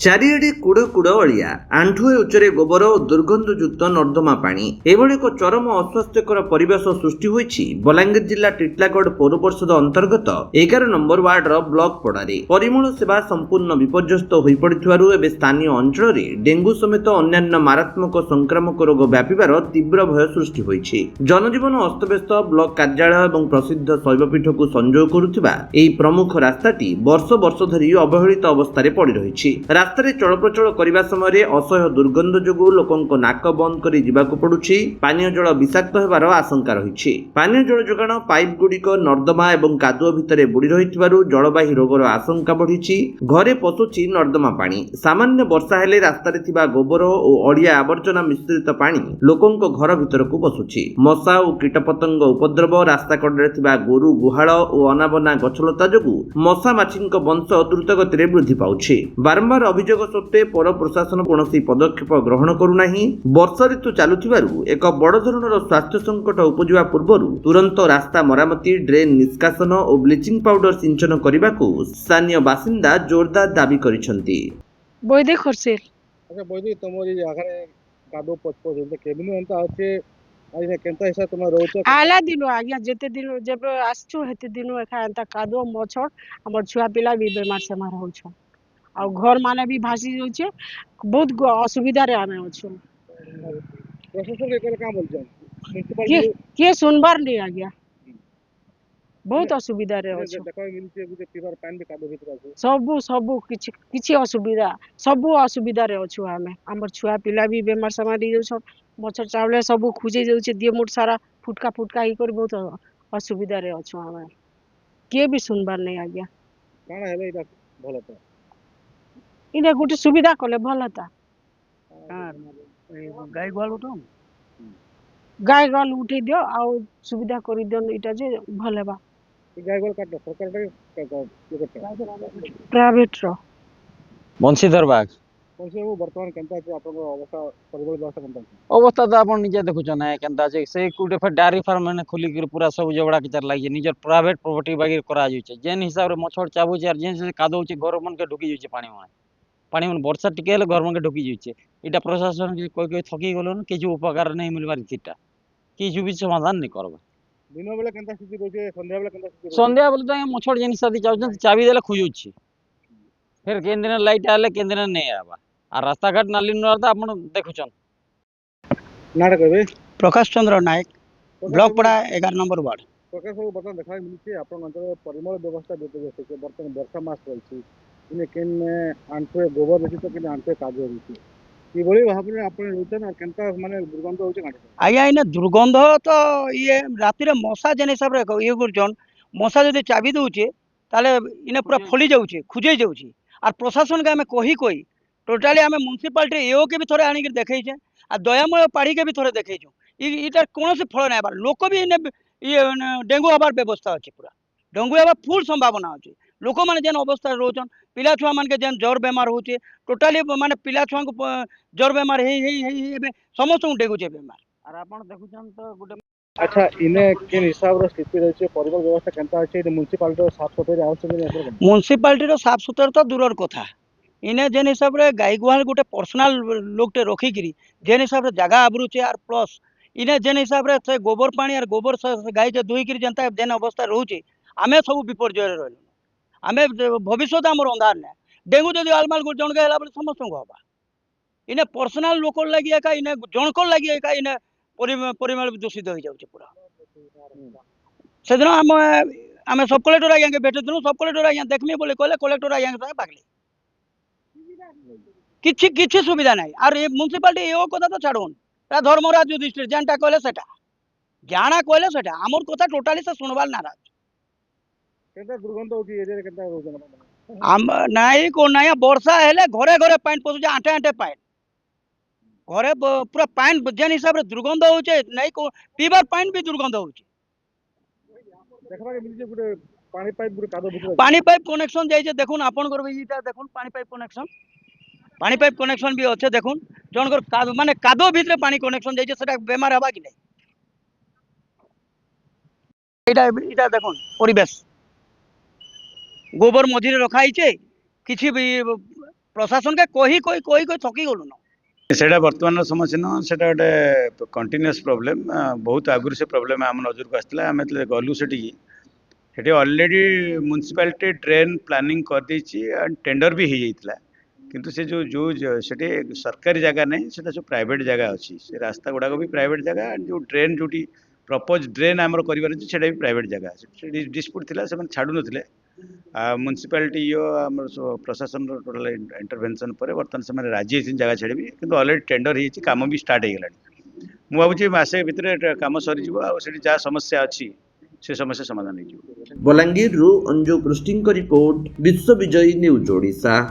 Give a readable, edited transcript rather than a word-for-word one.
ଚାରିଆଡ଼େ could could ଅଳିଆ, ଆଣ୍ଠୁଏ ଉଚ୍ଚରେ ଗୋବର ଓ ଦୁର୍ଗନ୍ଧଯୁକ୍ତ ନର୍ଦ୍ଦମା ପାଣି। ଏଭଳି ଏକ ଚରମ ଅସ୍ୱାସ୍ଥ୍ୟକର ପରିବେଶ ସୃଷ୍ଟି ହୋଇଛି ବଲାଙ୍ଗୀର ଜିଲ୍ଲା ଟିଟିଲାଗଡ଼ ପୌର ପରିଷଦ ଅନ୍ତର୍ଗତ 11 ନମ୍ବର ୱାର୍ଡର ବ୍ଲକ ପଡ଼ାରେ। ପରିମଳ ସେବା ସମ୍ପୂର୍ଣ୍ଣ ବିପର୍ଯ୍ୟସ୍ତ ହୋଇପଡ଼ିଥିବାରୁ ଏବେ ସ୍ଥାନୀୟ ଅଞ୍ଚଳରେ ଡେଙ୍ଗୁ ସମେତ ଅନ୍ୟାନ୍ୟ ମାରାତ୍ମକ ସଂକ୍ରାମକ ରୋଗ ବ୍ୟାପିବାର ତୀବ୍ର ଭୟ ସୃଷ୍ଟି ହୋଇଛି। ଜନଜୀବନ ଅସ୍ତବ୍ୟସ୍ତ। ବ୍ଲକ କାର୍ଯ୍ୟାଳୟ ଏବଂ ପ୍ରସିଦ୍ଧ ଶୈବପୀଠକୁ ସଂଯୋଗ କରୁଥିବା ଏହି ପ୍ରମୁଖ ରାସ୍ତାଟି ବର୍ଷ ବର୍ଷ ଧରି ଅବହେଳିତ ଅବସ୍ଥାରେ ପଡ଼ି ରହିଛି। ରାସ୍ତାରେ ଚଳପ୍ରଚଳ କରିବା ସମୟରେ ଅସହ୍ୟ ଦୁର୍ଗନ୍ଧ ଯୋଗୁଁ ଲୋକଙ୍କ ନାକ ବନ୍ଦ କରି ଯିବାକୁ ପଡୁଛି। ପାନୀୟ ଜଳ ବିଷାକ୍ତ ହେବାର ଆଶଙ୍କା ରହିଛି। ପାନୀୟ ଜଳ ଯୋଗାଣ ପାଇପ୍ ଗୁଡ଼ିକ ନର୍ଦ୍ଦମା ଏବଂ କାଦୁଅ ଭିତରେ ବୁଡ଼ି ରହିଥିବାରୁ ଜଳବାହୀ ରୋଗର ଆଶଙ୍କା ବଢ଼ିଛି। ଘରେ ପଶୁଛି ନର୍ଦ୍ଦମା ପାଣି। ସାମାନ୍ୟ ବର୍ଷା ହେଲେ ରାସ୍ତାରେ ଥିବା ଗୋବର ଓ ଅଳିଆ ଆବର୍ଜନା ମିଶ୍ରିତ ପାଣି ଲୋକଙ୍କ ଘର ଭିତରକୁ ପଶୁଛି। ମଶା ଓ କୀଟପତଙ୍ଗ ଉପଦ୍ରବ, ରାସ୍ତା କଡ଼ରେ ଥିବା ଗୋରୁ ଗୁହାଳ ଓ ଅନାବନା ଗଛଲତା ଯୋଗୁଁ ମଶା ମାଛିଙ୍କ ବଂଶ ଦ୍ରୁତଗତିରେ ବୃଦ୍ଧି ପାଉଛି। ବାରମ୍ବାର ଅଭିଯୋଗ ସତ୍ତ୍ୱେ ପୌର ପ୍ରଶାସନ କୌଣସି ପଦକ୍ଷେପ ଗ୍ରହଣ କରୁନାହିଁ। ବର୍ଷା ଋତୁ ଚାଲୁଥିବାରୁ ଏକ ବଡ଼ ଧରଣର ସ୍ୱାସ୍ଥ୍ୟ ସଙ୍କଟ ଉପୁଜିବା ପୂର୍ବରୁ ତୁରନ୍ତ ରାସ୍ତା ମରାମତି, ଡ୍ରେନ୍ ନିଷ୍କାସନ ଓ ବ୍ଲିଚିଂ ପାଉଡର ସିଞ୍ଚନ କରିବାକୁ ସ୍ଥାନୀୟ ବାସିନ୍ଦା ଜୋରଦାର ଦାବି କରିଛନ୍ତି। ବୈଦିକ ଖର୍ସିଲ अच्छा बोली तुम ये आखरे कादो पचपच होते केबिन एंता अच्छे आज केंता हिसाब तुम रोच आला दिनो आज्ञा जेते दिन जब आसछु हेते दिन एखा एंता कादो मछड़ हमर छुआ पिला भी बेमार सेमार होछ आ घर माने भी भासी जाउछे। बहुत असुविधा रे आमे अछु। प्रशासन के काम बोलछन के म्युनिसिपालिटी के सुनबार नहीं आज्ञा। बहुत असुविधा रे अछु। देखा मिलছে যে পিবার পানি भी कादो भीतर আছে सबु सबु किछि किछि असुविधा सबु असुविधा रे अछु। आमे हमर छुआ पिला भी बेमार सेमार हो जाउछ। मच्छर चावले सबु खुजे जाउछे। दिए मुठ सारा फुटका फुटका ही कर बहुत असुविधा रे अछु। आमे के भी सुनबार नहीं आज्ञा। काना हेले इटा भलो तो इने गुटे सुविधा कले भल था। गाय गोल उठो गाय गल उठे दियो आ सुविधा करि दियो इटा जे भल हेबा। गाय गोल काट सरकार प्राइवेट रो बंशीधर बाग पछे वो वर्तमान केंता আছে आपन अवस्था परिबल व्यवस्था केंता আছে अवस्था तो आप निजे देखुन ना केनता छै से कुटे फेर डायरी फार्म मैंने खोली कर पूरा सब जबड़ा किचर लागी निजर प्राइवेट प्रॉपर्टी बागी करा जाय जेन हिसाब रे मछड़ चाबू छै जेन से कादो छै घर मन के ढुकी जाय पानी मन वर्षा टिके हेले घर मन के ढुकी जाय इटा प्रशासन के कोई कोई थकी गलन किछु उपकार नहीं मिलबार इटा किछु भी समाधान नहीं करबा। दिन बेला केंता स्थिति रोचे संध्या बेला केंता स्थिति संध्या बेले तो मछड़ जेन साथी चाउछन चाबी देले खुजुछि फिर केन दिन लाइट आले केन दिन नहीं आबा आ रास्ता घाट नाली नरता आपण देखुछन। नाटक कहबे प्रकाश चंद्र नायक ब्लॉक पड़ा 11 नंबर वार्ड। प्रकाश बाबू बर्तमान देखा मिलছে आपन अंचल परिमल व्यवस्था देते जैसे बर्तमान वर्षा मास रही इने केन आंठे गोबर रही तो केन आंठे कादो रही ई बड़ी भाबरे आपन रुचन और केंता माने दुर्गंध होचे काटे आज्ञा इन दुर्गंध तो ये राति रे मशा जेन हिसाब रे ये गुरजन मशा जदि चाबी दउचे ताले इने पूरा फली जाउचे खुजे जाउचे और प्रशासन के हमें कही टोटाली हमें म्युनिसिपालिटी एओ के भी थोड़े आनी के देखै छै आ दयामय पाड़ी के भी थोड़े देखै छु इटार कौन से फल नहीं लोक भी इने ये डेंगू हबार व्यवस्था अच्छे पूरा डेंगू हबार फुल संभावना अच्छे लोक मैंने जेन अवस्था रोचन पिला छुआ मान के जेन जर बेमार होचे टोटाली माने पिला छुआ को जर बेमार हे समस्त डेंगू छे बेमार और आपण देखुछन तो गुटे अच्छा इने केन हिसाब रो स्थिति रही परिमल व्यवस्था केंता अछि म्युनिसिपालिटी साफ सफाई आवश्यक नहीं म्युनिसिपालिटी साफ सुथरा तो दूर कथा इने जेन हिसाब रे गाई गुहाल गोटे पर्सनाल लोकटे रखिकी जेन हिसाब रे जगह आबरुचे आर प्लस इने जेन हिसाब रे से गोबर पानी और गोबर गाई के दुईकरी जनता जेन अवस्था रोचे आमे सब विपर्जय रहलु आमे भविष्य आमर अंधार ना डेंगू जदि आलमाल जन के समस्त को हवा इने पर्सनाल लोक लगी एका इने जनक लगी एका इने परिमल दूषित हो जाउचे पूरा से दिन आम सब कलेक्टर आज्ञा के भेट दिनु सब कलेक्टर आज्ञा देखमी बोले कहले कलेक्टर आज्ञा के पागले किछि किछि सुविधा नहीं और ये म्युनिसिपालिटी एओ कथा तो छाड़ुन धर्मराज युधिष्ठिर जेनटा कहले सेटा जाना कहले सेटा हमर कथा टोटाली से सुनबार नाराज केंता दुर्गंध होची एरिया रे केंता रोचन हम नाई को नाया वर्षा हेले घरे घरे पानी पसुचे आंटे आंटे पानी घरे पूरा पानी जेन हिसाब रे दुर्गंध होचे नहीं को पीबार पानी भी दुर्गंध होचे देखबा के मिलছে गुटे पानी पाइप गुटे कादो भीतर पानी पाइप कनेक्शन जाय छे देखुन आपनकर इटा देखुन पानी पाइप कनेक्शन भी अच्छे देखुन जनकर माने कादो भीतर पानी कनेक्शन जाय छे सेटा बेमार हबा कि नहीं इटा इटा देखुन परिवेश गोबर मझिरे रखा हिचे किछि भी प्रशासन के कही कही कही कही थकी गलुन सेटा वर्तमान समस्या न सेटा गोटे कंटिन्यूअस प्रोब्लेम बहुत आगुरी से प्रोब्लेम आम नजर को आसला आम गलु सेठी ऑलरेडी म्युनिसिपालिटी ड्रेन प्लानिंग कर देछि एंड टेंडर भी हो जाइतला किंतु से जो सेठी सरकारी जगह नहीं सेटा जो प्राइवेट जगह अच्छी से रास्ता गुड़ाक भी प्राइवेट जगह एंड जो ड्रेन जोटी प्रपोज ड्रेन आमर कर सेटा भी प्राइवेट जगह डिस्प्यूट थिला से छाड़ू नथिले म्युनिसिपालिटी आमर प्रशासन टोटल इंटरवेंशन पर बर्तमान से राजी होती जगह छाड़ी किंतु ऑलरेडी टेंडर हो काम भी स्टार्ट हो गलानी मु भावुँ मसे भितर काम सरी जहाँ समस्या अच्छी से समस्या समाधान हो बलांगीर अंजु पृष्टि रिपोर्ट विश्व विजयी न्यूज ओडिशा।